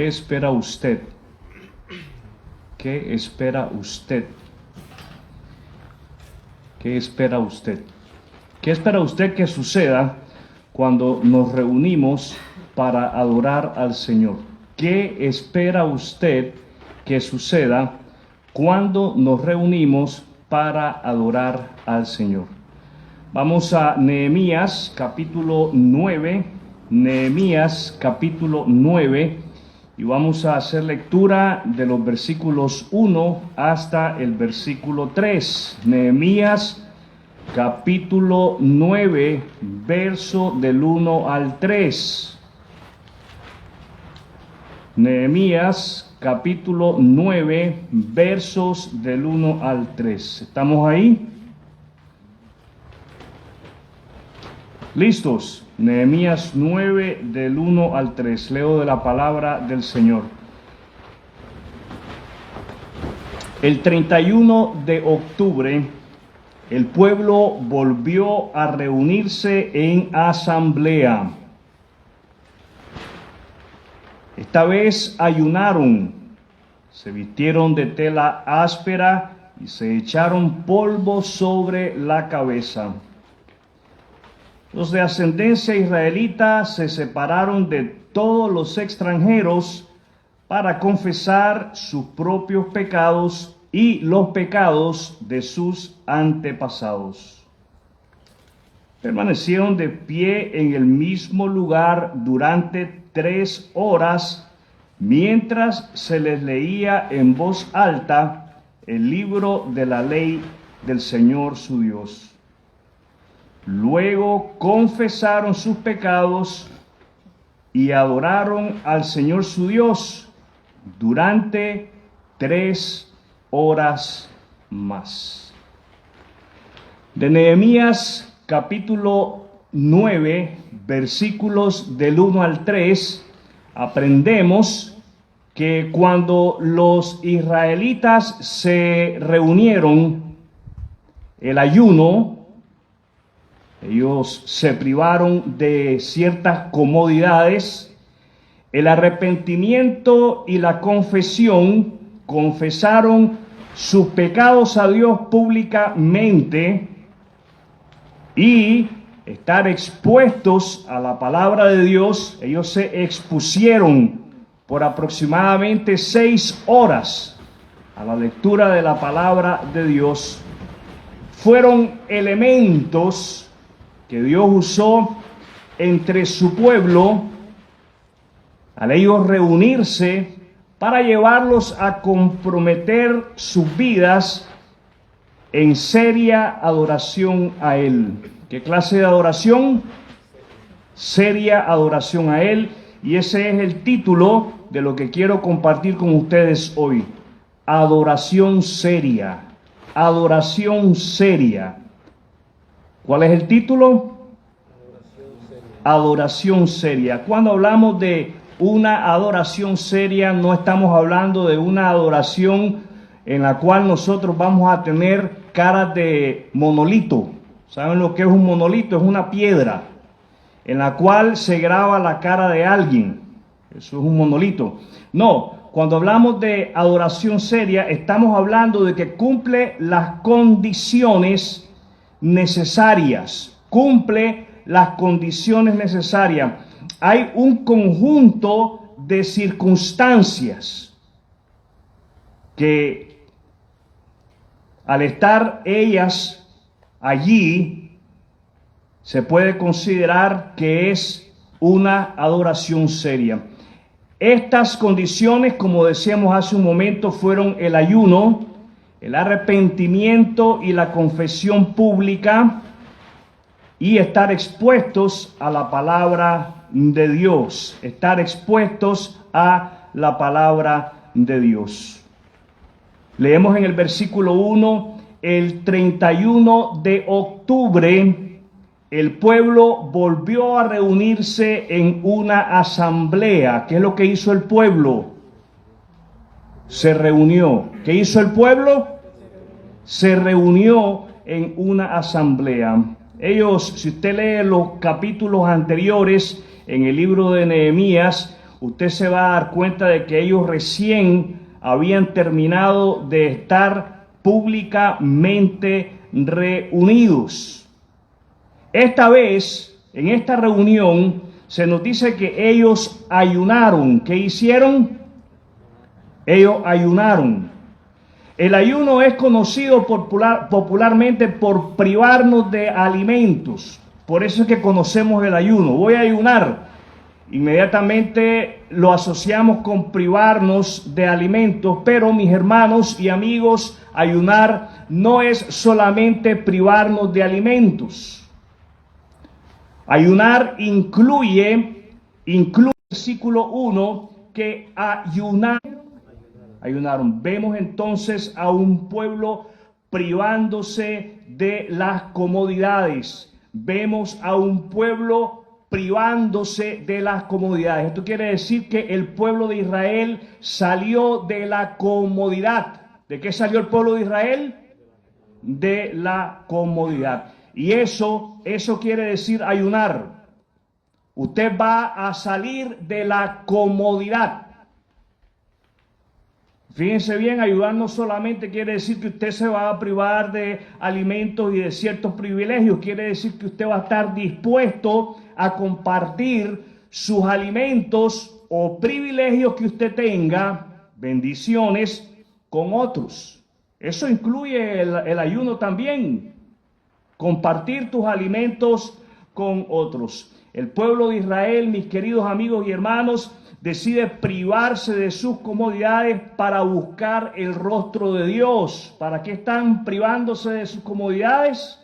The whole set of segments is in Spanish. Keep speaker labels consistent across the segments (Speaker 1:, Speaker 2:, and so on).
Speaker 1: ¿Qué espera usted? ¿Qué espera usted? ¿Qué espera usted? ¿Qué espera usted que suceda cuando nos reunimos para adorar al Señor? ¿Qué espera usted que suceda cuando nos reunimos para adorar al Señor? Vamos a Nehemías capítulo 9, Nehemías capítulo 9, y vamos a hacer lectura de los versículos 1 hasta el versículo 3. Nehemías capítulo 9, verso del 1 al 3. Nehemías capítulo 9, versos del 1 al 3. ¿Estamos ahí? ¿Listos? Nehemías 9 del 1 al 3. Leo de la palabra del Señor. El 31 de octubre, el pueblo volvió a reunirse en asamblea. Esta vez ayunaron, se vistieron de tela áspera y se echaron polvo sobre la cabeza. Los de ascendencia israelita se separaron de todos los extranjeros para confesar sus propios pecados y los pecados de sus antepasados. Permanecieron de pie en el mismo lugar durante 3 horas mientras se les leía en voz alta el libro de la ley del Señor su Dios. Luego confesaron sus pecados y adoraron al Señor su Dios durante 3 horas más. De Nehemías capítulo 9, versículos del 1 al 3, aprendemos que cuando los israelitas se reunieron, el ayuno, ellos se privaron de ciertas comodidades, el arrepentimiento y la confesión, confesaron sus pecados a Dios públicamente y estar expuestos a la palabra de Dios. Ellos se expusieron por aproximadamente 6 horas a la lectura de la palabra de Dios. Fueron elementos que Dios usó entre su pueblo al ellos reunirse para llevarlos a comprometer sus vidas en seria adoración a Él. ¿Qué clase de adoración? Seria adoración a Él. Y ese es el título de lo que quiero compartir con ustedes hoy. Adoración seria. Adoración seria. ¿Cuál es el título? Adoración seria. Cuando hablamos de una adoración seria, no estamos hablando de una adoración en la cual nosotros vamos a tener caras de monolito. ¿Saben lo que es un monolito? Es una piedra en la cual se graba la cara de alguien. Eso es un monolito. No, cuando hablamos de adoración seria, estamos hablando de que cumple las condiciones necesarias. Cumple las condiciones necesarias. Hay un conjunto de circunstancias que al estar ellas allí se puede considerar que es una adoración seria. Estas condiciones, como decíamos hace un momento, fueron el ayuno, el arrepentimiento y la confesión pública y estar expuestos a la palabra de Dios, estar expuestos a la palabra de Dios. Leemos en el versículo 1, el 31 de octubre, el pueblo volvió a reunirse en una asamblea. ¿Qué es lo que hizo el pueblo? Se reunió. ¿Qué hizo el pueblo? Se reunió en una asamblea. Ellos, si usted lee los capítulos anteriores en el libro de Nehemías, usted se va a dar cuenta de que ellos recién habían terminado de estar públicamente reunidos. Esta vez, en esta reunión, se nos dice que ellos ayunaron. ¿Qué hicieron? Ellos ayunaron. El ayuno es conocido popularmente por privarnos de alimentos. Por eso es que conocemos el ayuno. Voy a ayunar. Inmediatamente lo asociamos con privarnos de alimentos, pero mis hermanos y amigos, ayunar no es solamente privarnos de alimentos. Ayunar incluye versículo 1 que ayunaron. Vemos entonces a un pueblo privándose de las comodidades. Vemos a un pueblo privándose de las comodidades. Esto quiere decir que el pueblo de Israel salió de la comodidad. ¿De qué salió el pueblo de Israel? De la comodidad. Y eso quiere decir ayunar. Usted va a salir de la comodidad. Fíjense bien, ayudar no solamente quiere decir que usted se va a privar de alimentos y de ciertos privilegios, quiere decir que usted va a estar dispuesto a compartir sus alimentos o privilegios que usted tenga, bendiciones, con otros. Eso incluye el ayuno también, compartir tus alimentos con otros. El pueblo de Israel, mis queridos amigos y hermanos, decide privarse de sus comodidades para buscar el rostro de Dios. ¿Para qué están privándose de sus comodidades?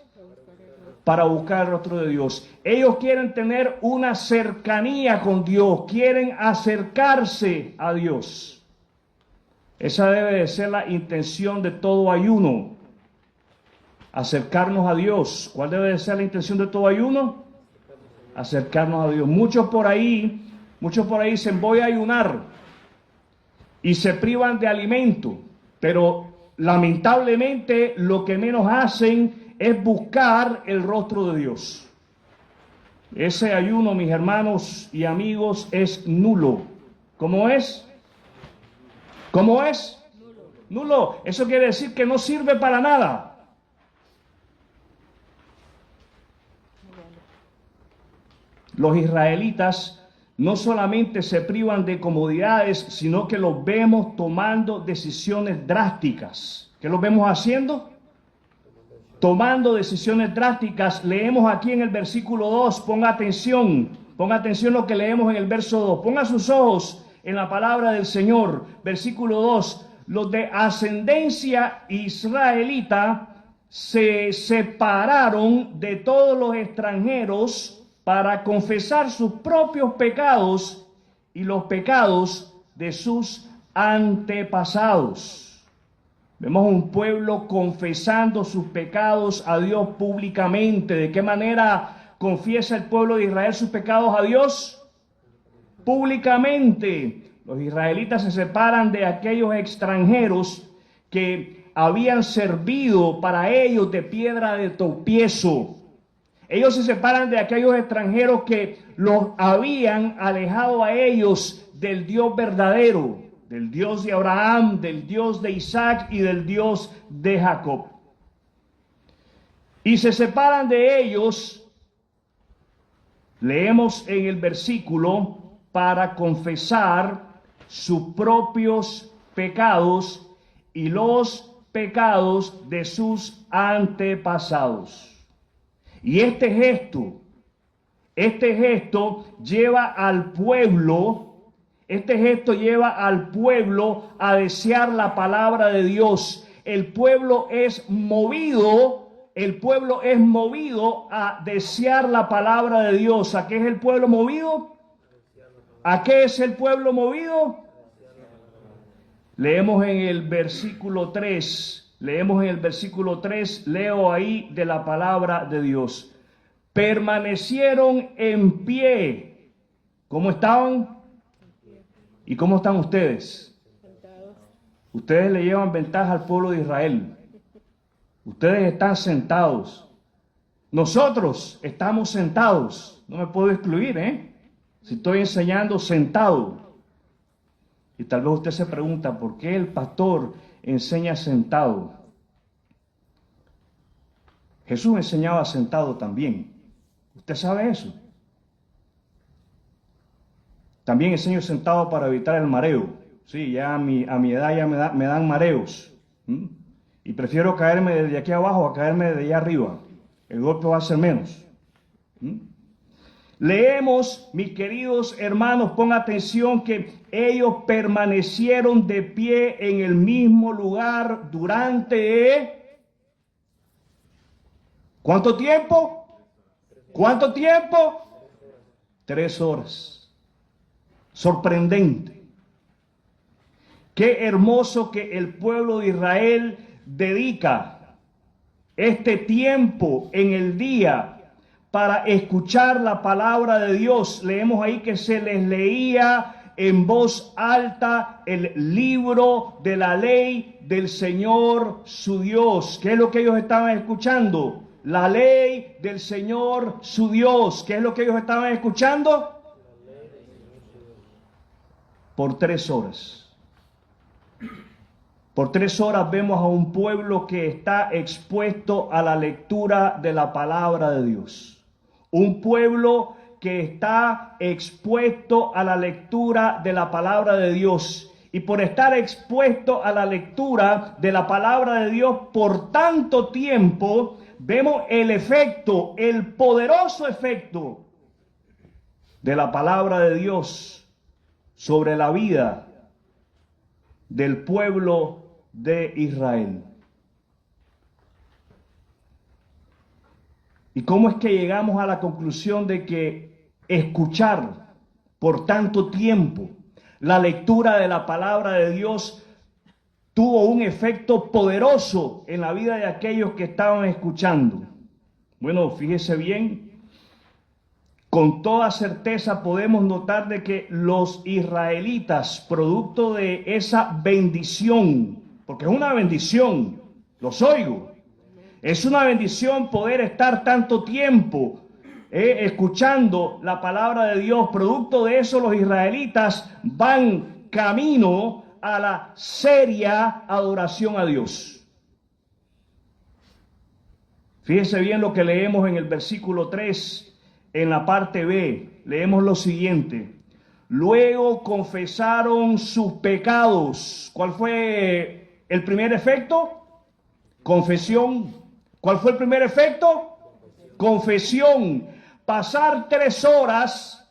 Speaker 1: Para buscar el rostro de Dios. Ellos quieren tener una cercanía con Dios, quieren acercarse a Dios. Esa debe de ser la intención de todo ayuno, acercarnos a Dios. ¿Cuál debe de ser la intención de todo ayuno? Acercarnos a Dios. Muchos por ahí dicen voy a ayunar y se privan de alimento, pero lamentablemente lo que menos hacen es buscar el rostro de Dios. Ese ayuno, mis hermanos y amigos, es nulo. ¿Cómo es? ¿Cómo es? Nulo. Eso quiere decir que no sirve para nada. Los israelitas no solamente se privan de comodidades, sino que los vemos tomando decisiones drásticas. ¿Qué los vemos haciendo? Tomando decisiones drásticas. Leemos aquí en el versículo 2, ponga atención lo que leemos en el verso 2. Ponga sus ojos en la palabra del Señor. Versículo 2, los de ascendencia israelita se separaron de todos los extranjeros para confesar sus propios pecados y los pecados de sus antepasados. Vemos un pueblo confesando sus pecados a Dios públicamente. ¿De qué manera confiesa el pueblo de Israel sus pecados a Dios? Públicamente. Los israelitas se separan de aquellos extranjeros que habían servido para ellos de piedra de tropiezo. Ellos se separan de aquellos extranjeros que los habían alejado a ellos del Dios verdadero, del Dios de Abraham, del Dios de Isaac y del Dios de Jacob. Y se separan de ellos, leemos en el versículo, para confesar sus propios pecados y los pecados de sus antepasados. Y este gesto lleva al pueblo a desear la palabra de Dios. El pueblo es movido a desear la palabra de Dios. ¿A qué es el pueblo movido? ¿A qué es el pueblo movido? Leemos en el versículo 3. Leo ahí de la palabra de Dios. Permanecieron en pie. ¿Cómo estaban? ¿Y cómo están ustedes? Ustedes le llevan ventaja al pueblo de Israel. Ustedes están sentados. Nosotros estamos sentados. No me puedo excluir, Si estoy enseñando sentado. Y tal vez usted se pregunta, ¿por qué el pastor enseña sentado? Jesús enseñaba sentado también. ¿Usted sabe eso? También enseño sentado para evitar el mareo. Sí, ya a mi edad ya me dan mareos. Y prefiero caerme desde aquí abajo a caerme desde allá arriba. El golpe va a ser menos. Leemos, mis queridos hermanos, pongan atención que ellos permanecieron de pie en el mismo lugar durante... ¿Cuánto tiempo? ¿Cuánto tiempo? 3 horas. Sorprendente. Qué hermoso que el pueblo de Israel dedica este tiempo en el día para escuchar la palabra de Dios. Leemos ahí que se les leía en voz alta el libro de la ley del Señor su Dios. ¿Qué es lo que ellos estaban escuchando? La ley del Señor su Dios. ¿Qué es lo que ellos estaban escuchando? Por 3 horas. Por 3 horas vemos a un pueblo que está expuesto a la lectura de la palabra de Dios. Un pueblo que está expuesto a la lectura de la palabra de Dios. Y por estar expuesto a la lectura de la palabra de Dios por tanto tiempo, vemos el efecto, el poderoso efecto de la palabra de Dios sobre la vida del pueblo de Israel. ¿Y cómo es que llegamos a la conclusión de que escuchar por tanto tiempo la lectura de la palabra de Dios tuvo un efecto poderoso en la vida de aquellos que estaban escuchando? Bueno, fíjese bien, con toda certeza podemos notar de que los israelitas, producto de esa bendición, porque es una bendición, los oigo, es una bendición poder estar tanto tiempo escuchando la palabra de Dios. Producto de eso, los israelitas van camino a la seria adoración a Dios. Fíjense bien lo que leemos en el versículo 3, en la parte B. Leemos lo siguiente. Luego confesaron sus pecados. ¿Cuál fue el primer efecto? Confesión. ¿Cuál fue el primer efecto? Confesión. Pasar 3 horas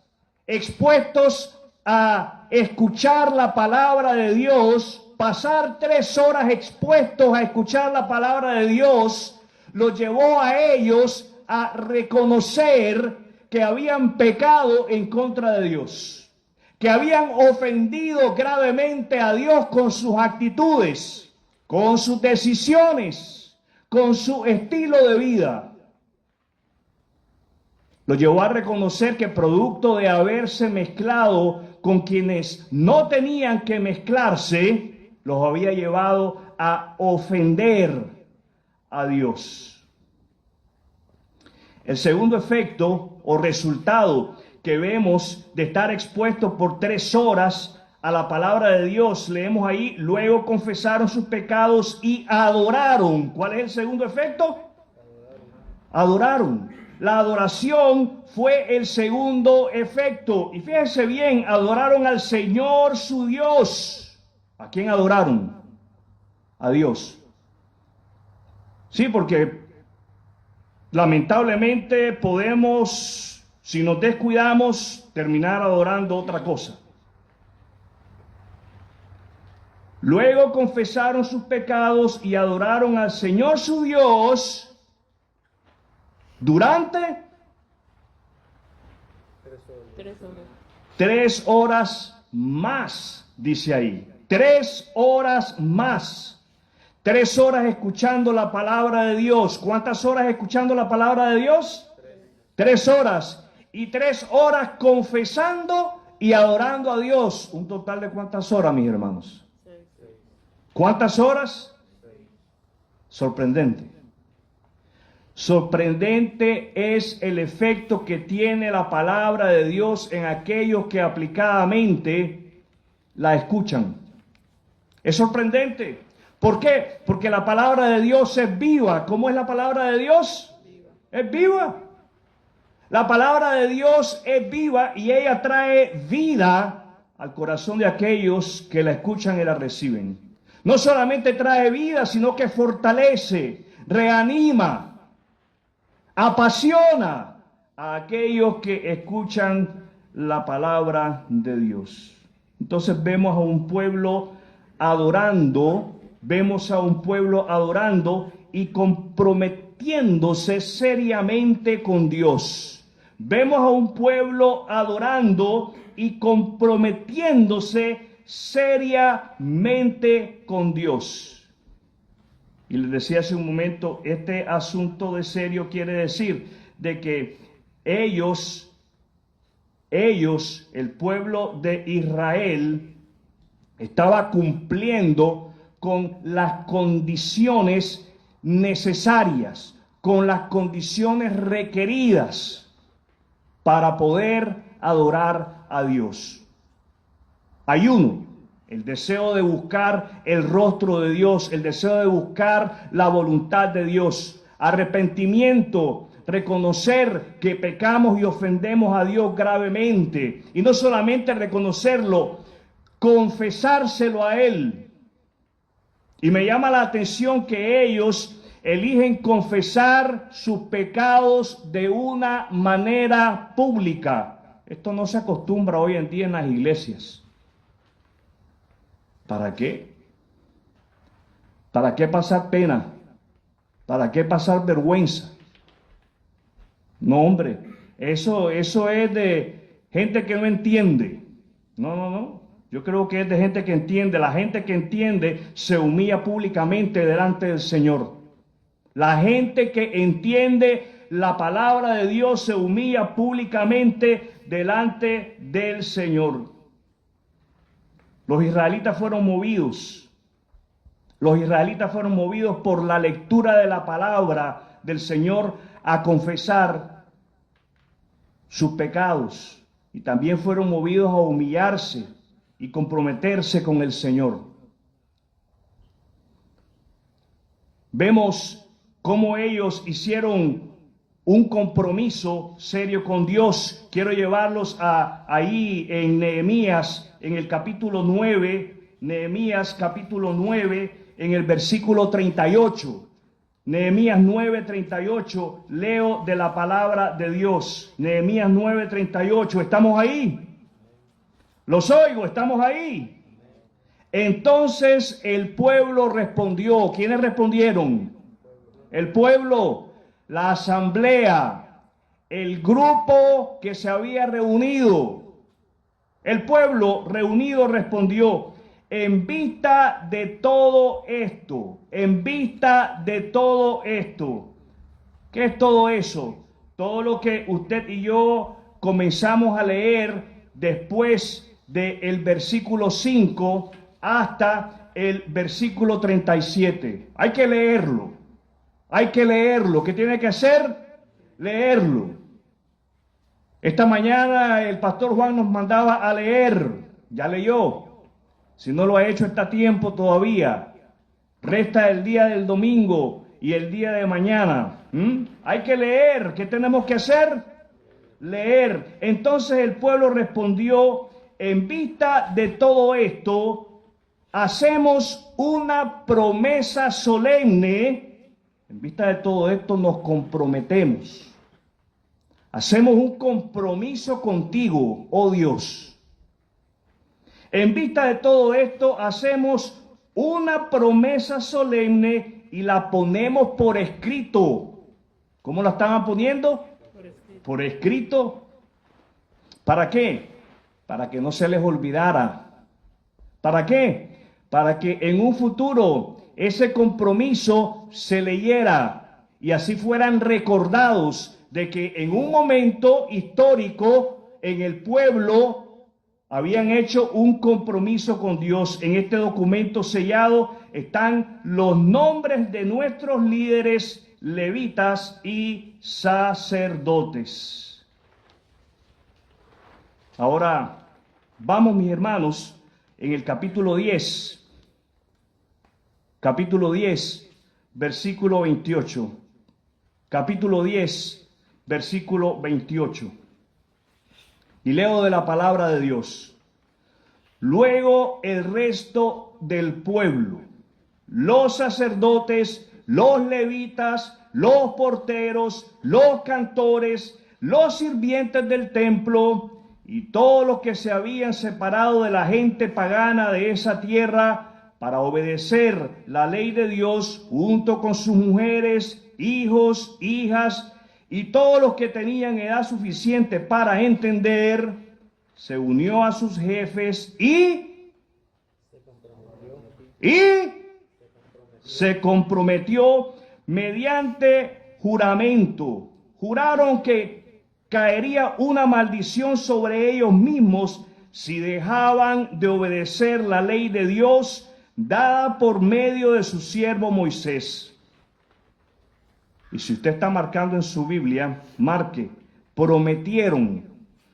Speaker 1: expuestos a escuchar la palabra de Dios, pasar 3 horas expuestos a escuchar la palabra de Dios, los llevó a ellos a reconocer que habían pecado en contra de Dios, que habían ofendido gravemente a Dios con sus actitudes, con sus decisiones, con su estilo de vida. Lo llevó a reconocer que producto de haberse mezclado con quienes no tenían que mezclarse, los había llevado a ofender a Dios. El segundo efecto o resultado que vemos de estar expuestos por 3 horas a la palabra de Dios, leemos ahí, luego confesaron sus pecados y adoraron. ¿Cuál es el segundo efecto? Adoraron. La adoración fue el segundo efecto. Y fíjense bien, adoraron al Señor su Dios. ¿A quién adoraron? A Dios. Sí, porque lamentablemente podemos, si nos descuidamos, terminar adorando otra cosa. Luego confesaron sus pecados y adoraron al Señor su Dios durante 3 horas más, dice ahí. 3 horas más. 3 horas escuchando la palabra de Dios. ¿Cuántas horas escuchando la palabra de Dios? 3 horas. Y 3 horas confesando y adorando a Dios. ¿Un total de cuántas horas, mis hermanos? ¿Cuántas horas? Sorprendente. Sorprendente es el efecto que tiene la palabra de Dios en aquellos que aplicadamente la escuchan. Es sorprendente. ¿Por qué? Porque la palabra de Dios es viva. ¿Cómo es la palabra de Dios? Es viva. La palabra de Dios es viva y ella trae vida al corazón de aquellos que la escuchan y la reciben. No solamente trae vida, sino que fortalece, reanima, apasiona a aquellos que escuchan la palabra de Dios. Entonces vemos a un pueblo adorando, y comprometiéndose seriamente con Dios. Vemos a un pueblo adorando y comprometiéndose seriamente con Dios. Y les decía hace un momento, este asunto de serio quiere decir de que ellos, el pueblo de Israel, estaba cumpliendo con las condiciones necesarias, con las condiciones requeridas para poder adorar a Dios. Ayuno, el deseo de buscar el rostro de Dios, el deseo de buscar la voluntad de Dios. Arrepentimiento, reconocer que pecamos y ofendemos a Dios gravemente. Y no solamente reconocerlo, confesárselo a Él. Y me llama la atención que ellos eligen confesar sus pecados de una manera pública. Esto no se acostumbra hoy en día en las iglesias. ¿Para qué? ¿Para qué pasar pena? ¿Para qué pasar vergüenza? No, hombre, eso es de gente que no entiende. No. Yo creo que es de gente que entiende. La gente que entiende se humilla públicamente delante del Señor. La gente que entiende la palabra de Dios se humilla públicamente delante del Señor. Los israelitas fueron movidos. Los israelitas fueron movidos por la lectura de la palabra del Señor a confesar sus pecados. Y también fueron movidos a humillarse y comprometerse con el Señor. Vemos cómo ellos hicieron un compromiso serio con Dios. Quiero llevarlos ahí en Nehemías, en el capítulo 9, Nehemías capítulo 9, en el versículo 38. Nehemías 9:38, leo de la palabra de Dios. Nehemías 9:38, ¿estamos ahí? Los oigo, ¿estamos ahí? Entonces el pueblo respondió. ¿Quiénes respondieron? El pueblo, la asamblea, el grupo que se había reunido. El pueblo reunido respondió: en vista de todo esto, ¿qué es todo eso? Todo lo que usted y yo comenzamos a leer después del versículo 5 hasta el versículo 37. Hay que leerlo. ¿Qué tiene que hacer? Leerlo. Esta mañana el pastor Juan nos mandaba a leer. Ya leyó. Si no lo ha hecho, está a tiempo todavía. Resta el día del domingo y el día de mañana. Hay que leer. ¿Qué tenemos que hacer? Leer. Entonces el pueblo respondió: en vista de todo esto, hacemos una promesa solemne. En vista de todo esto nos comprometemos. Hacemos un compromiso contigo, oh Dios. En vista de todo esto hacemos una promesa solemne y la ponemos por escrito. ¿Cómo la estaban poniendo? Por escrito. ¿Para qué? Para que no se les olvidara. ¿Para qué? Para que en un futuro ese compromiso se leyera y así fueran recordados de que en un momento histórico en el pueblo habían hecho un compromiso con Dios. En este documento sellado están los nombres de nuestros líderes levitas y sacerdotes. Ahora, vamos mis hermanos, en el capítulo 10, versículo 28. Capítulo 10, versículo 28. Y leo de la palabra de Dios. Luego el resto del pueblo, los sacerdotes, los levitas, los porteros, los cantores, los sirvientes del templo y todos los que se habían separado de la gente pagana de esa tierra para obedecer la ley de Dios, junto con sus mujeres, hijos, hijas y todos los que tenían edad suficiente para entender, se unió a sus jefes y se comprometió mediante juramento. Juraron que caería una maldición sobre ellos mismos si dejaban de obedecer la ley de Dios dada por medio de su siervo Moisés. Y si usted está marcando en su Biblia, marque, prometieron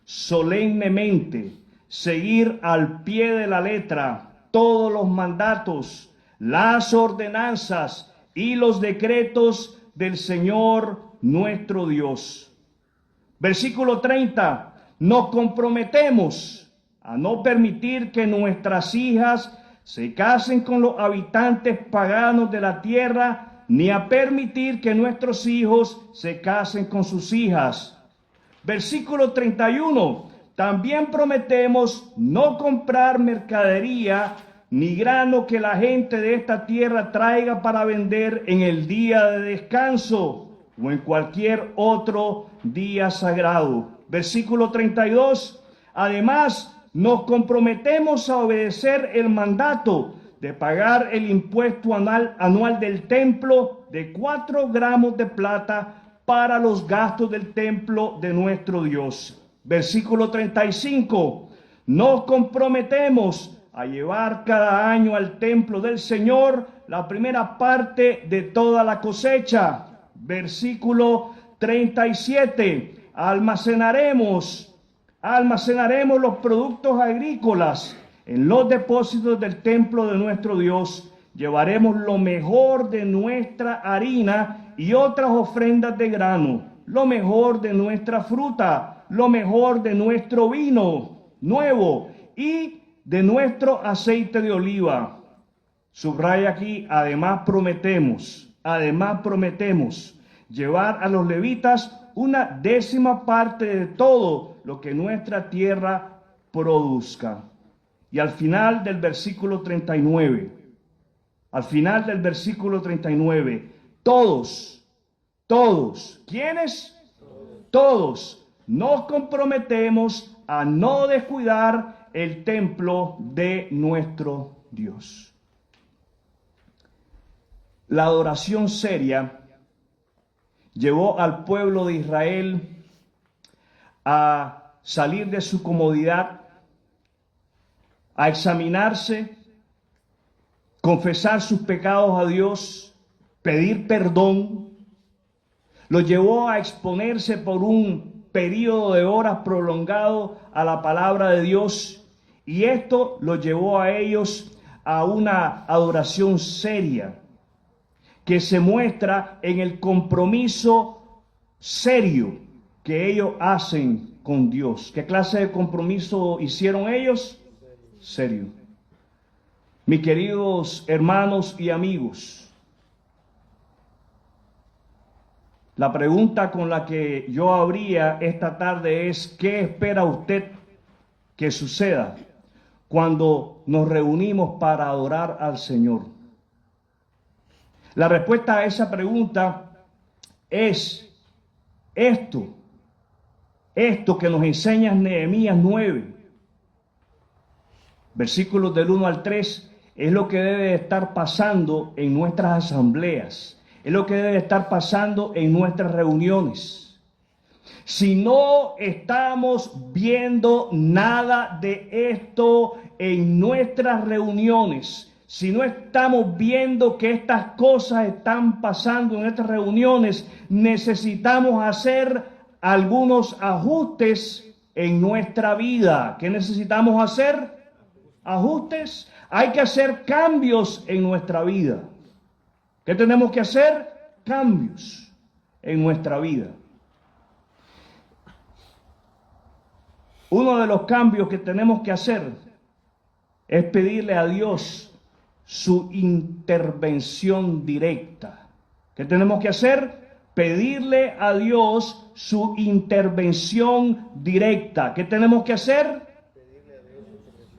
Speaker 1: solemnemente seguir al pie de la letra todos los mandatos, las ordenanzas y los decretos del Señor nuestro Dios. Versículo 30. Nos comprometemos a no permitir que nuestras hijas se casen con los habitantes paganos de la tierra, ni a permitir que nuestros hijos se casen con sus hijas. Versículo 31. También prometemos no comprar mercadería ni grano que la gente de esta tierra traiga para vender en el día de descanso o en cualquier otro día sagrado. Versículo 32. Además, nos comprometemos a obedecer el mandato de pagar el impuesto anual del templo de 4 gramos de plata para los gastos del templo de nuestro Dios. Versículo 35. Nos comprometemos a llevar cada año al templo del Señor la primera parte de toda la cosecha. Versículo 37. Almacenaremos los productos agrícolas en los depósitos del templo de nuestro Dios. Llevaremos lo mejor de nuestra harina y otras ofrendas de grano, lo mejor de nuestra fruta, lo mejor de nuestro vino nuevo y de nuestro aceite de oliva. Subraya aquí, además prometemos llevar a los levitas una décima parte de todo lo que nuestra tierra produzca. Y al final del versículo 39, todos, ¿quiénes? Todos nos comprometemos a no descuidar el templo de nuestro Dios. La adoración seria llevó al pueblo de Israel a salir de su comodidad, a examinarse, confesar sus pecados a Dios, pedir perdón. Lo llevó a exponerse por un periodo de horas prolongado a la palabra de Dios, y esto lo llevó a ellos a una adoración seria que se muestra en el compromiso serio que ellos hacen con Dios. ¿Qué clase de compromiso hicieron ellos? Serio. Mis queridos hermanos y amigos, la pregunta con la que yo abría esta tarde es: ¿qué espera usted que suceda cuando nos reunimos para adorar al Señor? La respuesta a esa pregunta es esto que nos enseña Nehemías 9. Versículos del 1 al 3, es lo que debe estar pasando en nuestras asambleas, es lo que debe estar pasando en nuestras reuniones. Si no estamos viendo nada de esto en nuestras reuniones, si no estamos viendo que estas cosas están pasando en nuestras reuniones, necesitamos hacer algunos ajustes en nuestra vida. ¿Qué necesitamos hacer? ajustes, hay que hacer cambios en nuestra vida. ¿Qué tenemos que hacer? Cambios en nuestra vida. Uno de los cambios que tenemos que hacer es pedirle a Dios su intervención directa. ¿Qué tenemos que hacer? Pedirle a Dios su intervención directa. ¿Qué tenemos que hacer?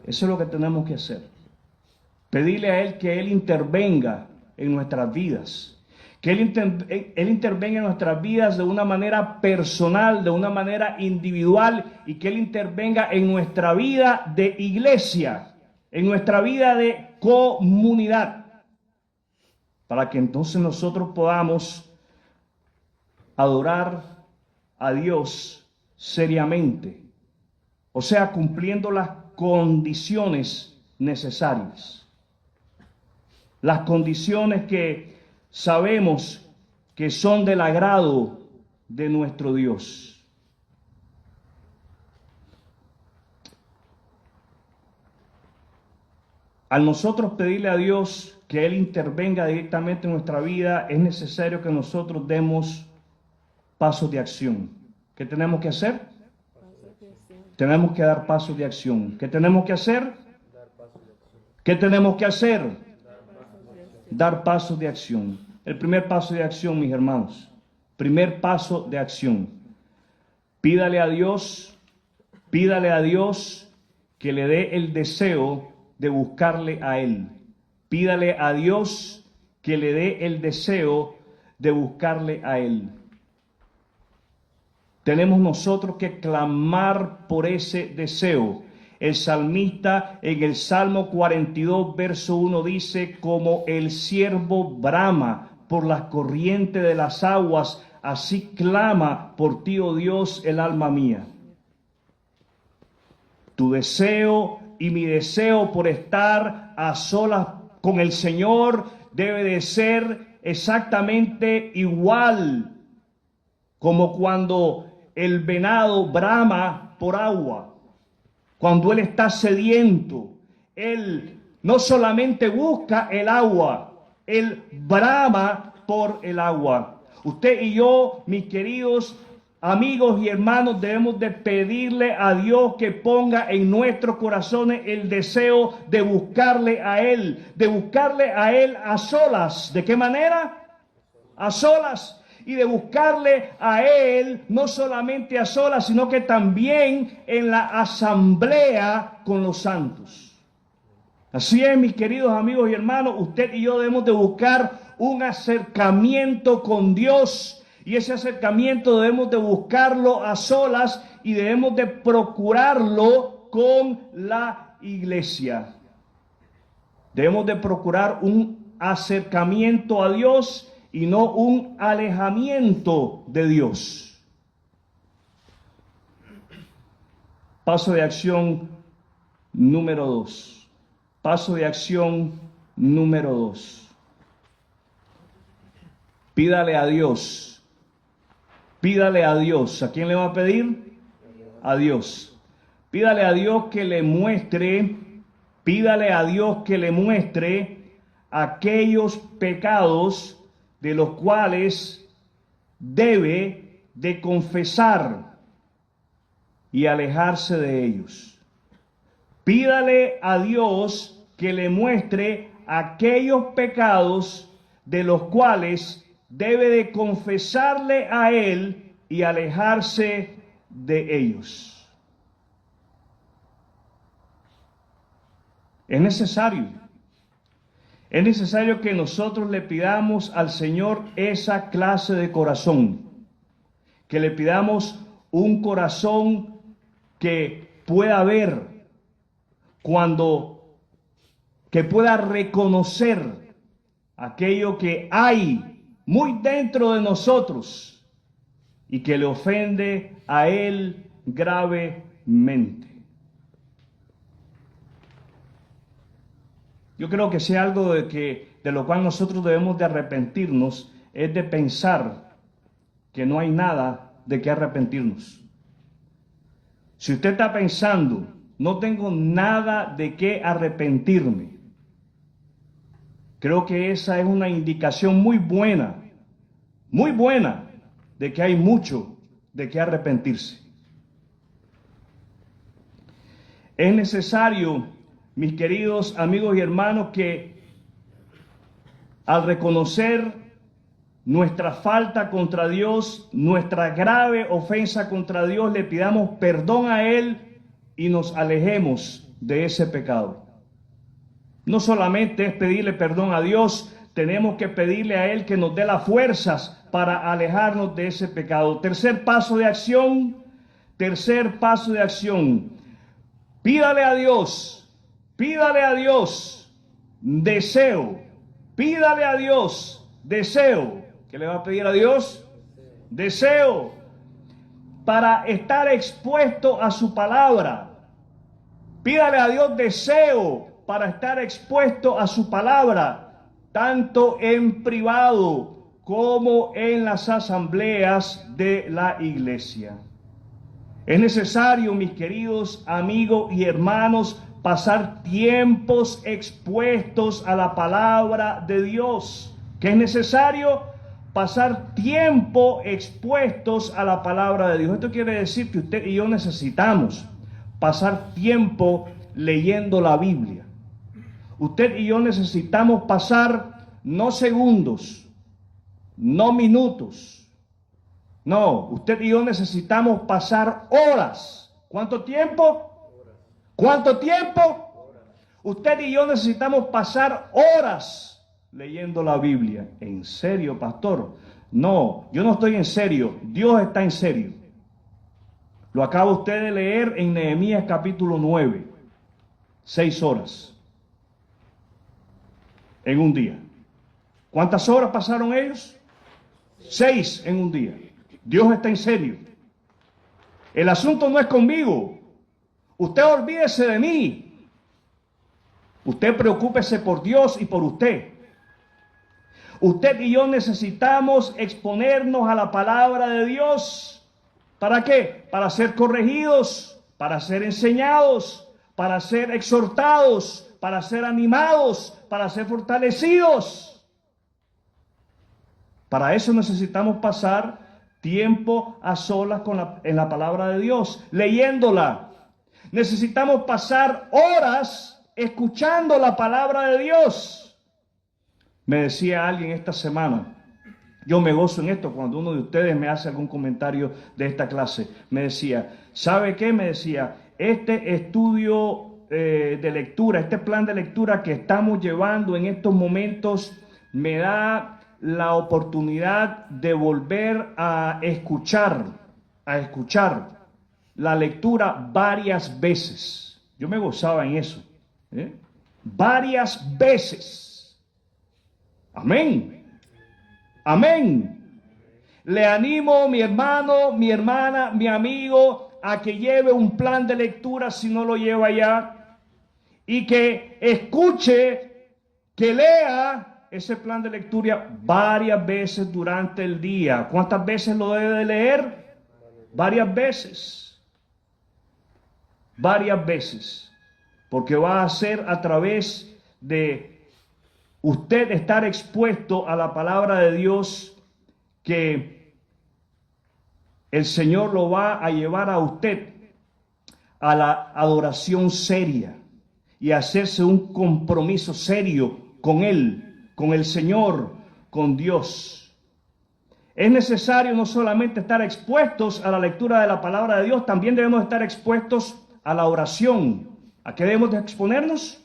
Speaker 1: Eso es lo que tenemos que hacer. Pedirle a Él que Él intervenga en nuestras vidas. Que Él intervenga en nuestras vidas de una manera personal, de una manera individual, y que Él intervenga en nuestra vida de iglesia, en nuestra vida de comunidad, para que entonces nosotros podamos adorar a Dios seriamente, o sea, cumpliendo las condiciones necesarias, las condiciones que sabemos que son del agrado de nuestro Dios. Al nosotros pedirle a Dios que Él intervenga directamente en nuestra vida, es necesario que nosotros demos pasos de acción. ¿Qué tenemos que hacer? Tenemos que dar pasos de acción. ¿Qué tenemos que hacer? ¿Qué tenemos que hacer? Dar pasos de acción. El primer paso de acción, mis hermanos. Primer paso de acción. Pídale a Dios que le dé el deseo de buscarle a Él. Pídale a Dios que le dé el deseo de buscarle a Él. Tenemos nosotros que clamar por ese deseo. El salmista en el Salmo 42, verso 1 dice: como el ciervo brama por las corrientes de las aguas, así clama por ti, oh Dios, el alma mía. Tu deseo y mi deseo por estar a solas con el Señor debe de ser exactamente igual como cuando el venado brama por agua. Cuando él está sediento, él no solamente busca el agua, él brama por el agua. Usted y yo, mis queridos amigos y hermanos, debemos de pedirle a Dios que ponga en nuestros corazones el deseo de buscarle a Él a solas. ¿De qué manera? A solas. Y de buscarle a Él no solamente a solas, sino que también en la asamblea con los santos. Así es, mis queridos amigos y hermanos, usted y yo debemos de buscar un acercamiento con Dios. Y ese acercamiento debemos de buscarlo a solas y debemos de procurarlo con la iglesia. Debemos de procurar un acercamiento a Dios y no un alejamiento de Dios. Paso de acción número 2. Paso de acción número 2. Pídale a Dios. Pídale a Dios. ¿A quién le va a pedir? A Dios. Pídale a Dios que le muestre, aquellos pecados de los cuales debe de confesar y alejarse de ellos. Pídale a Dios que le muestre aquellos pecados de los cuales debe de confesarle a Él y alejarse de ellos. Es necesario que nosotros le pidamos al Señor esa clase de corazón, que le pidamos un corazón que pueda ver que pueda reconocer aquello que hay muy dentro de nosotros y que le ofende a Él gravemente. Yo creo que sea algo de lo cual nosotros debemos de arrepentirnos, es de pensar que no hay nada de qué arrepentirnos. Si usted está pensando, no tengo nada de qué arrepentirme. Creo que esa es una indicación muy buena, de que hay mucho de qué arrepentirse. Es necesario, mis queridos amigos y hermanos, que al reconocer nuestra falta contra Dios, nuestra grave ofensa contra Dios, le pidamos perdón a Él y nos alejemos de ese pecado. No solamente es pedirle perdón a Dios, tenemos que pedirle a Él que nos dé las fuerzas para alejarnos de ese pecado. Tercer paso de acción, pídale a Dios deseo, pídale a Dios deseo. ¿Qué le va a pedir a Dios? Deseo para estar expuesto a su palabra. Pídale a Dios deseo para estar expuesto a su palabra, tanto en privado como en las asambleas de la iglesia. Es necesario, mis queridos amigos y hermanos, pasar tiempos expuestos a la palabra de Dios. ¿Qué es necesario? Pasar tiempo expuestos a la palabra de Dios. Esto quiere decir que usted y yo necesitamos pasar tiempo leyendo la Biblia. Usted y yo necesitamos pasar no segundos, no minutos. No, usted y yo necesitamos pasar horas. ¿Cuánto tiempo? ¿Cuánto tiempo? Usted y yo necesitamos pasar horas leyendo la Biblia. ¿En serio, pastor? No, yo no estoy en serio. Dios está en serio. Lo acaba usted de leer en Nehemías capítulo 9. 6 horas en un día. ¿Cuántas horas pasaron ellos? 6 en un día. Dios está en serio. El asunto no es conmigo. Usted olvídese de mí. Usted preocúpese por Dios y por usted. Usted y yo necesitamos exponernos a la palabra de Dios. ¿Para qué? Para ser corregidos, para ser enseñados, para ser exhortados, para ser animados, para ser fortalecidos. Para eso necesitamos pasar tiempo a solas en la palabra de Dios, leyéndola. Necesitamos pasar horas escuchando la palabra de Dios. Me decía alguien esta semana, yo me gozo en esto cuando uno de ustedes me hace algún comentario de esta clase. Me decía, ¿sabe qué? Me decía, este estudio de lectura, este plan de lectura que estamos llevando en estos momentos me da la oportunidad de volver a escuchar la lectura varias veces. Yo me gozaba en eso, varias veces. Amén. Amén. Le animo, mi hermano, mi hermana, mi amigo, a que lleve un plan de lectura si no lo lleva ya, y que escuche, que lea ese plan de lectura varias veces durante el día. ¿Cuántas veces lo debe de leer? Varias veces. Varias veces. Porque va a ser a través de usted estar expuesto a la palabra de Dios que el Señor lo va a llevar a usted a la adoración seria y a hacerse un compromiso serio con Él, con el Señor, con Dios. Es necesario no solamente estar expuestos a la lectura de la palabra de Dios, también debemos estar expuestos a la oración. ¿A qué debemos de exponernos?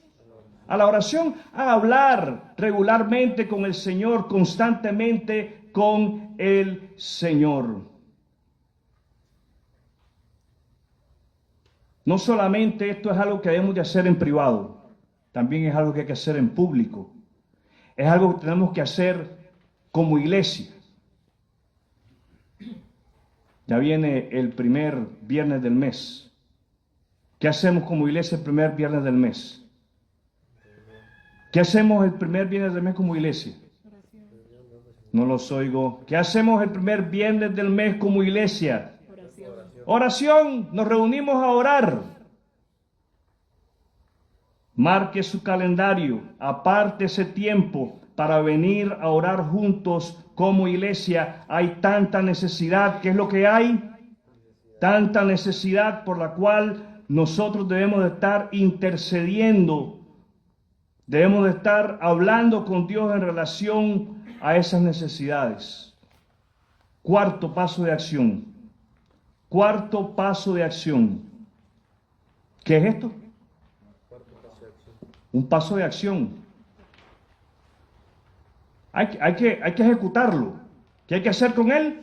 Speaker 1: A la oración, a hablar regularmente con el Señor, constantemente con el Señor. No solamente esto es algo que debemos de hacer en privado, también es algo que hay que hacer en público. Es algo que tenemos que hacer como iglesia. Ya viene el primer viernes del mes. ¿Qué hacemos como iglesia el primer viernes del mes? ¿Qué hacemos el primer viernes del mes como iglesia? No los oigo. ¿Qué hacemos el primer viernes del mes como iglesia? Oración. Nos reunimos a orar. Marque su calendario, aparte ese tiempo para venir a orar juntos como iglesia. Hay tanta necesidad. ¿Qué es lo que hay? Tanta necesidad por la cual nosotros debemos de estar intercediendo. Debemos de estar hablando con Dios en relación a esas necesidades. Cuarto paso de acción. Cuarto paso de acción. ¿Qué es esto? Un paso de acción. Hay que ejecutarlo. ¿Qué hay que hacer con él?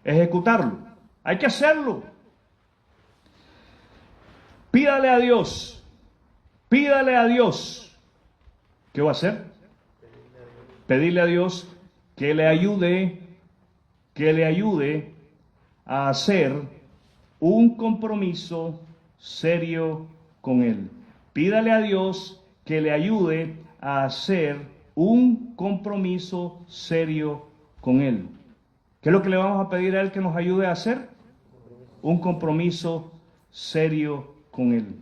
Speaker 1: Ejecutarlo. Hay que hacerlo. Pídale a Dios. Pídale a Dios. ¿Qué va a hacer? Pedirle a Dios que le ayude a hacer un compromiso serio con Él. Pídale a Dios que le ayude a hacer un compromiso serio con Él. ¿Qué es lo que le vamos a pedir a Él que nos ayude a hacer? Un compromiso serio con Él.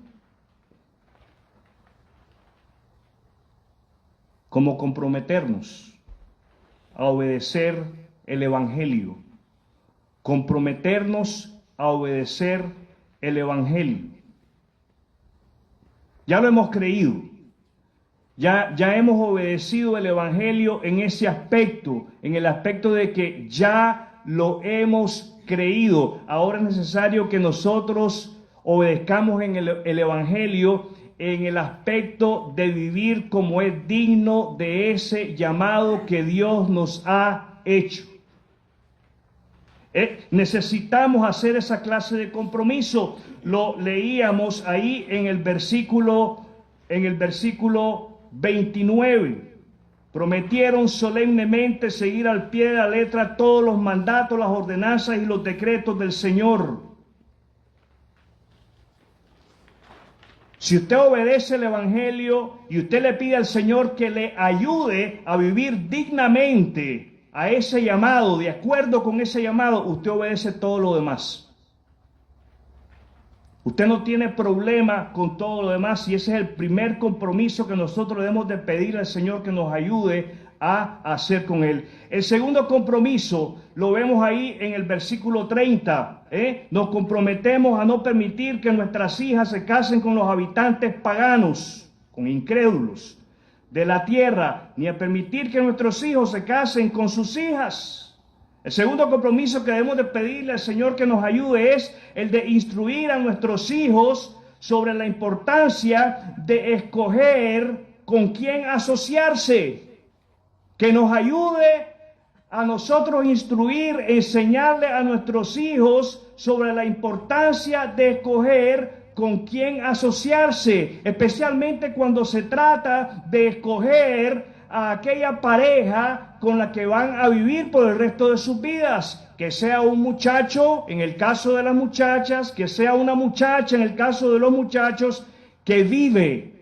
Speaker 1: Como comprometernos a obedecer el Evangelio. Comprometernos a obedecer el Evangelio. Ya lo hemos creído. Ya hemos obedecido el Evangelio en ese aspecto, en el aspecto de que ya lo hemos creído. Ahora es necesario que nosotros obedezcamos en el Evangelio en el aspecto de vivir como es digno de ese llamado que Dios nos ha hecho. Necesitamos hacer esa clase de compromiso. Lo leíamos ahí en el versículo 29. Prometieron solemnemente seguir al pie de la letra todos los mandatos, las ordenanzas y los decretos del Señor. Si usted obedece el Evangelio y usted le pide al Señor que le ayude a vivir dignamente a ese llamado, de acuerdo con ese llamado, usted obedece todo lo demás. Usted no tiene problema con todo lo demás y ese es el primer compromiso que nosotros debemos de pedir al Señor que nos ayude a hacer con Él. El segundo compromiso lo vemos ahí en el versículo 30. Nos comprometemos a no permitir que nuestras hijas se casen con los habitantes paganos, con incrédulos de la tierra, ni a permitir que nuestros hijos se casen con sus hijas. El segundo compromiso que debemos de pedirle al Señor que nos ayude es el de instruir a nuestros hijos sobre la importancia de escoger con quién asociarse. Que nos ayude a nosotros instruir, enseñarle a nuestros hijos sobre la importancia de escoger con quién asociarse, especialmente cuando se trata de escoger a aquella pareja con la que van a vivir por el resto de sus vidas, que sea un muchacho en el caso de las muchachas, que sea una muchacha en el caso de los muchachos, que vive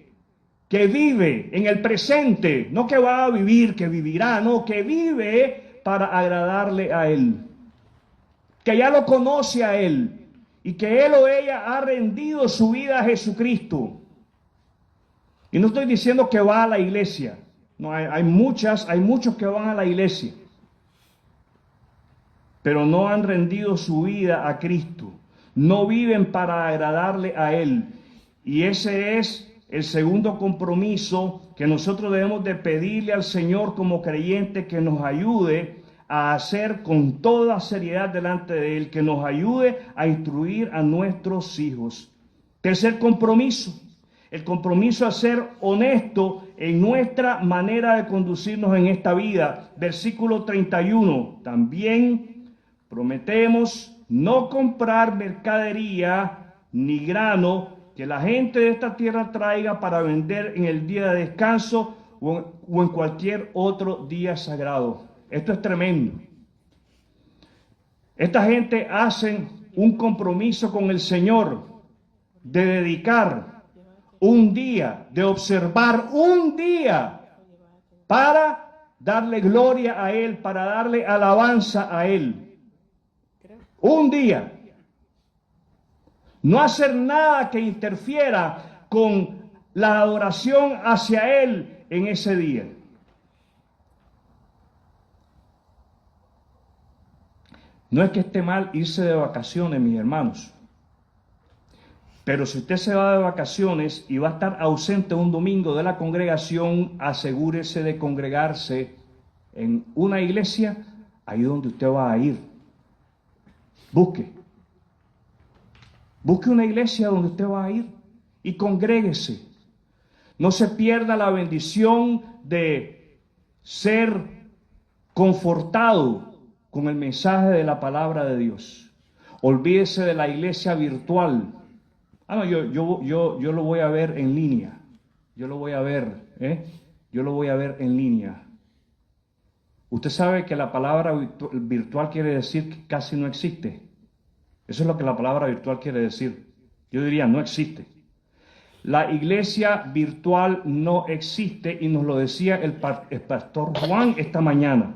Speaker 1: en el presente, no que va a vivir, que vivirá, no, que vive para agradarle a Él, que ya lo conoce a Él y que él o ella ha rendido su vida a Jesucristo. Y no estoy diciendo que va a la iglesia. No, hay muchos que van a la iglesia, pero no han rendido su vida a Cristo. No viven para agradarle a Él. Y ese es el segundo compromiso que nosotros debemos de pedirle al Señor como creyente, que nos ayude a hacer con toda seriedad delante de Él, que nos ayude a instruir a nuestros hijos. Tercer compromiso. El compromiso a ser honesto en nuestra manera de conducirnos en esta vida. Versículo 31. También prometemos no comprar mercadería ni grano que la gente de esta tierra traiga para vender en el día de descanso o en cualquier otro día sagrado. Esto es tremendo. Esta gente hace un compromiso con el Señor de dedicar un día, de observar un día para darle gloria a Él, para darle alabanza a Él. Un día. No hacer nada que interfiera con la adoración hacia Él en ese día. No es que esté mal irse de vacaciones, mis hermanos. Pero si usted se va de vacaciones y va a estar ausente un domingo de la congregación, asegúrese de congregarse en una iglesia, ahí donde usted va a ir. Busque una iglesia donde usted va a ir y congréguese. No se pierda la bendición de ser confortado con el mensaje de la palabra de Dios. Olvídese de la iglesia virtual. No, yo lo voy a ver en línea. Yo lo voy a ver, Yo lo voy a ver en línea. Usted sabe que la palabra virtual quiere decir que casi no existe. Eso es lo que la palabra virtual quiere decir. Yo diría, no existe. La iglesia virtual no existe y nos lo decía el pastor Juan esta mañana.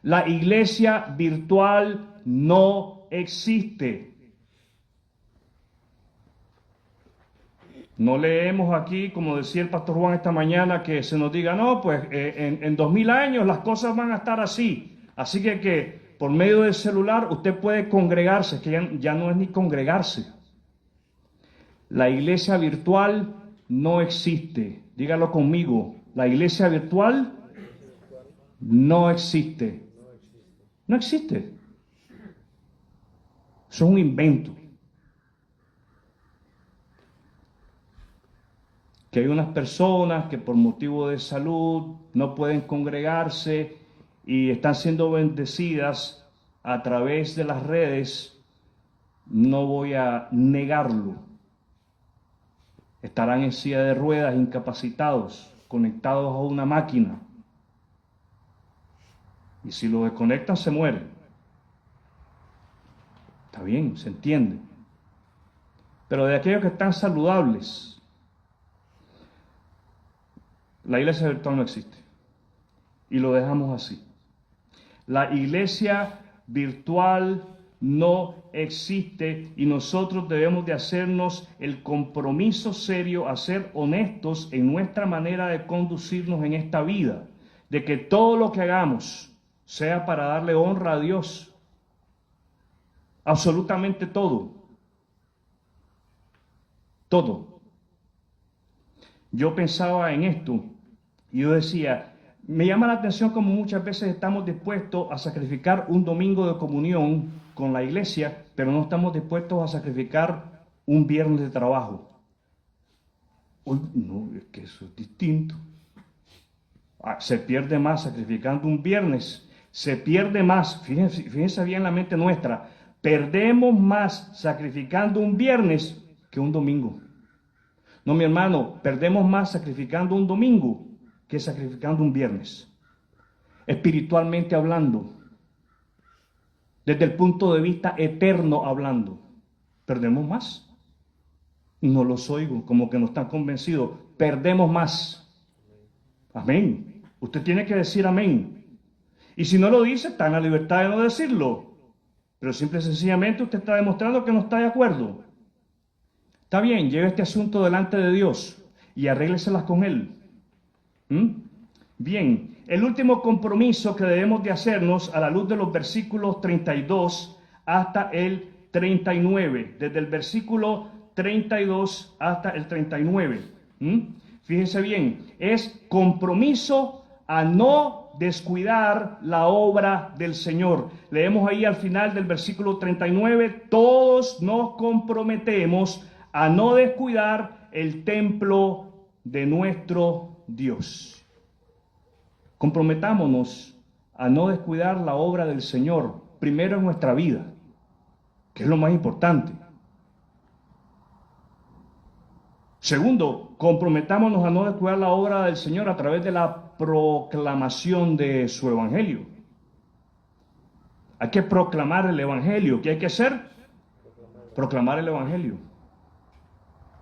Speaker 1: La iglesia virtual no existe. No leemos aquí, como decía el pastor Juan esta mañana, que se nos diga, no, pues en 2000 años las cosas van a estar así. Así que por medio del celular usted puede congregarse, que ya no es ni congregarse. La iglesia virtual no existe. Dígalo conmigo, la iglesia virtual no existe. No existe. Eso es un invento. Que hay unas personas que por motivo de salud no pueden congregarse y están siendo bendecidas a través de las redes, no voy a negarlo. Estarán en silla de ruedas, incapacitados, conectados a una máquina. Y si lo desconectan, se mueren. Está bien, se entiende. Pero de aquellos que están saludables, la iglesia virtual no existe. Y lo dejamos así. La iglesia virtual no existe y nosotros debemos de hacernos el compromiso serio a ser honestos en nuestra manera de conducirnos en esta vida. De que todo lo que hagamos sea para darle honra a Dios. Absolutamente todo. Todo. Yo pensaba en esto. Y yo decía, me llama la atención como muchas veces estamos dispuestos a sacrificar un domingo de comunión con la iglesia, pero no estamos dispuestos a sacrificar un viernes de trabajo. No, es que eso es distinto. Se pierde más sacrificando un viernes, se pierde más, fíjense bien la mente nuestra, perdemos más sacrificando un viernes que un domingo. No, mi hermano, perdemos más sacrificando un domingo que sacrificando un viernes. Espiritualmente hablando, desde el punto de vista eterno hablando, perdemos más. No los oigo, como que no están convencidos. Perdemos más. Amén. Usted tiene que decir amén. Y si no lo dice, está en la libertad de no decirlo. Pero simple y sencillamente usted está demostrando que no está de acuerdo. Está bien, lleve este asunto delante de Dios y arrégleselas con Él. Bien, el último compromiso que debemos de hacernos a la luz de los versículos 32 hasta el 39, desde el versículo 32 hasta el 39. Fíjense bien, es compromiso a no descuidar la obra del Señor. Leemos ahí al final del versículo 39, todos nos comprometemos a no descuidar el templo de nuestro Dios. Comprometámonos a no descuidar la obra del Señor, primero en nuestra vida, que es lo más importante. Segundo, comprometámonos a no descuidar la obra del Señor a través de la proclamación de su evangelio. Hay que proclamar el evangelio. ¿Qué hay que hacer? Proclamar el evangelio.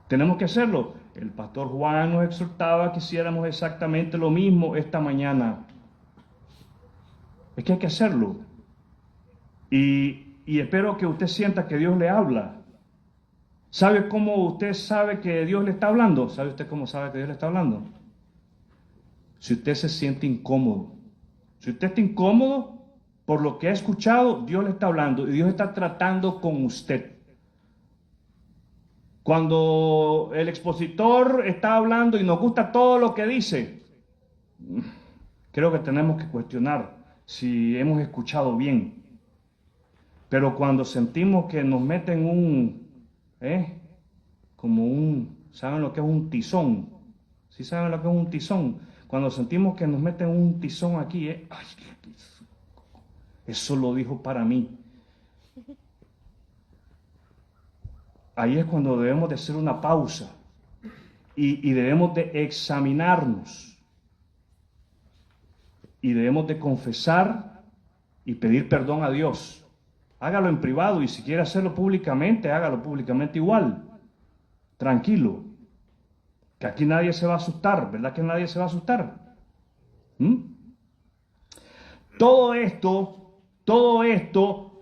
Speaker 1: Tenemos que hacerlo. El pastor Juan nos exhortaba que hiciéramos exactamente lo mismo esta mañana. Es que hay que hacerlo. Y espero que usted sienta que Dios le habla. ¿Sabe cómo usted sabe que Dios le está hablando? ¿Sabe usted cómo sabe que Dios le está hablando? Si usted se siente incómodo. Si usted está incómodo por lo que ha escuchado, Dios le está hablando y Dios está tratando con usted. Cuando el expositor está hablando y nos gusta todo lo que dice, creo que tenemos que cuestionar si hemos escuchado bien. Pero cuando sentimos que nos meten ¿saben lo que es un tizón? ¿Sí saben lo que es un tizón? Cuando sentimos que nos meten un tizón aquí, ay, eso lo dijo para mí. Ahí es cuando debemos de hacer una pausa y debemos de examinarnos y debemos de confesar y pedir perdón a Dios. Hágalo en privado y si quiere hacerlo públicamente, hágalo públicamente igual. Tranquilo. Que aquí nadie se va a asustar, ¿verdad que nadie se va a asustar? Todo esto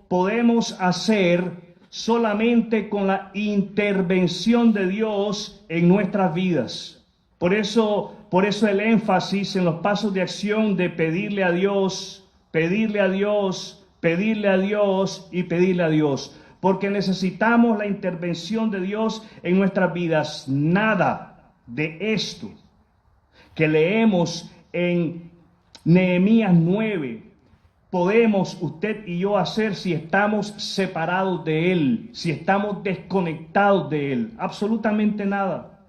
Speaker 1: podemos hacer solamente con la intervención de Dios en nuestras vidas. Por eso el énfasis en los pasos de acción de pedirle a Dios, pedirle a Dios, pedirle a Dios y pedirle a Dios. Porque necesitamos la intervención de Dios en nuestras vidas. Nada de esto que leemos en Nehemías 9 podemos usted y yo hacer si estamos separados de Él, si estamos desconectados de Él. Absolutamente nada.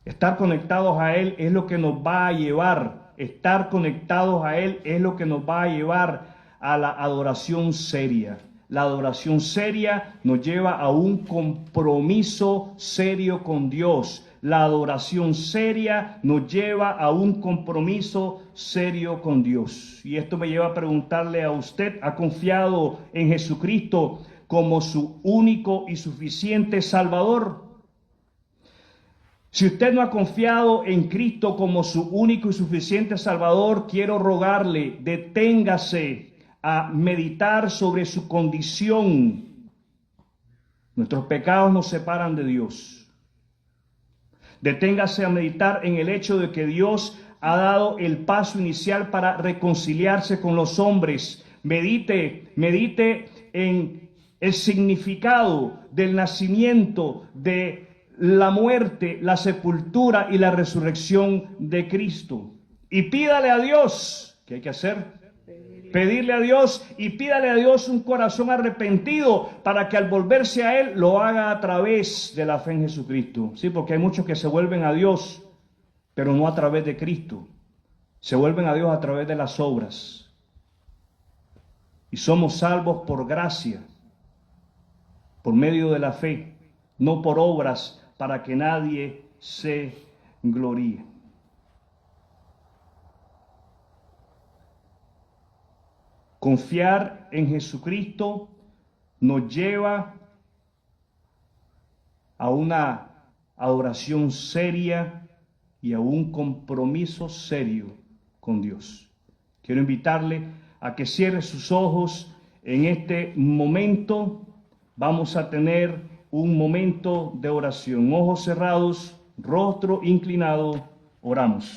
Speaker 1: Estar conectados a Él es lo que nos va a llevar. Estar conectados a Él es lo que nos va a llevar a la adoración seria. La adoración seria nos lleva a un compromiso serio con Dios. La adoración seria nos lleva a un compromiso serio con Dios. Y esto me lleva a preguntarle a usted, ¿ha confiado en Jesucristo como su único y suficiente Salvador? Si usted no ha confiado en Cristo como su único y suficiente Salvador, quiero rogarle, deténgase a meditar sobre su condición. Nuestros pecados nos separan de Dios. Deténgase a meditar en el hecho de que Dios ha dado el paso inicial para reconciliarse con los hombres. Medite en el significado del nacimiento, de la muerte, la sepultura y la resurrección de Cristo. Y pídale a Dios, ¿qué hay que hacer? Pedirle a Dios y pídale a Dios un corazón arrepentido para que al volverse a Él lo haga a través de la fe en Jesucristo. Sí, porque hay muchos que se vuelven a Dios, pero no a través de Cristo. Se vuelven a Dios a través de las obras. Y somos salvos por gracia, por medio de la fe, no por obras para que nadie se gloríe. Confiar en Jesucristo nos lleva a una adoración seria y a un compromiso serio con Dios. Quiero invitarle a que cierre sus ojos en este momento. Vamos a tener un momento de oración. Ojos cerrados, rostro inclinado, oramos.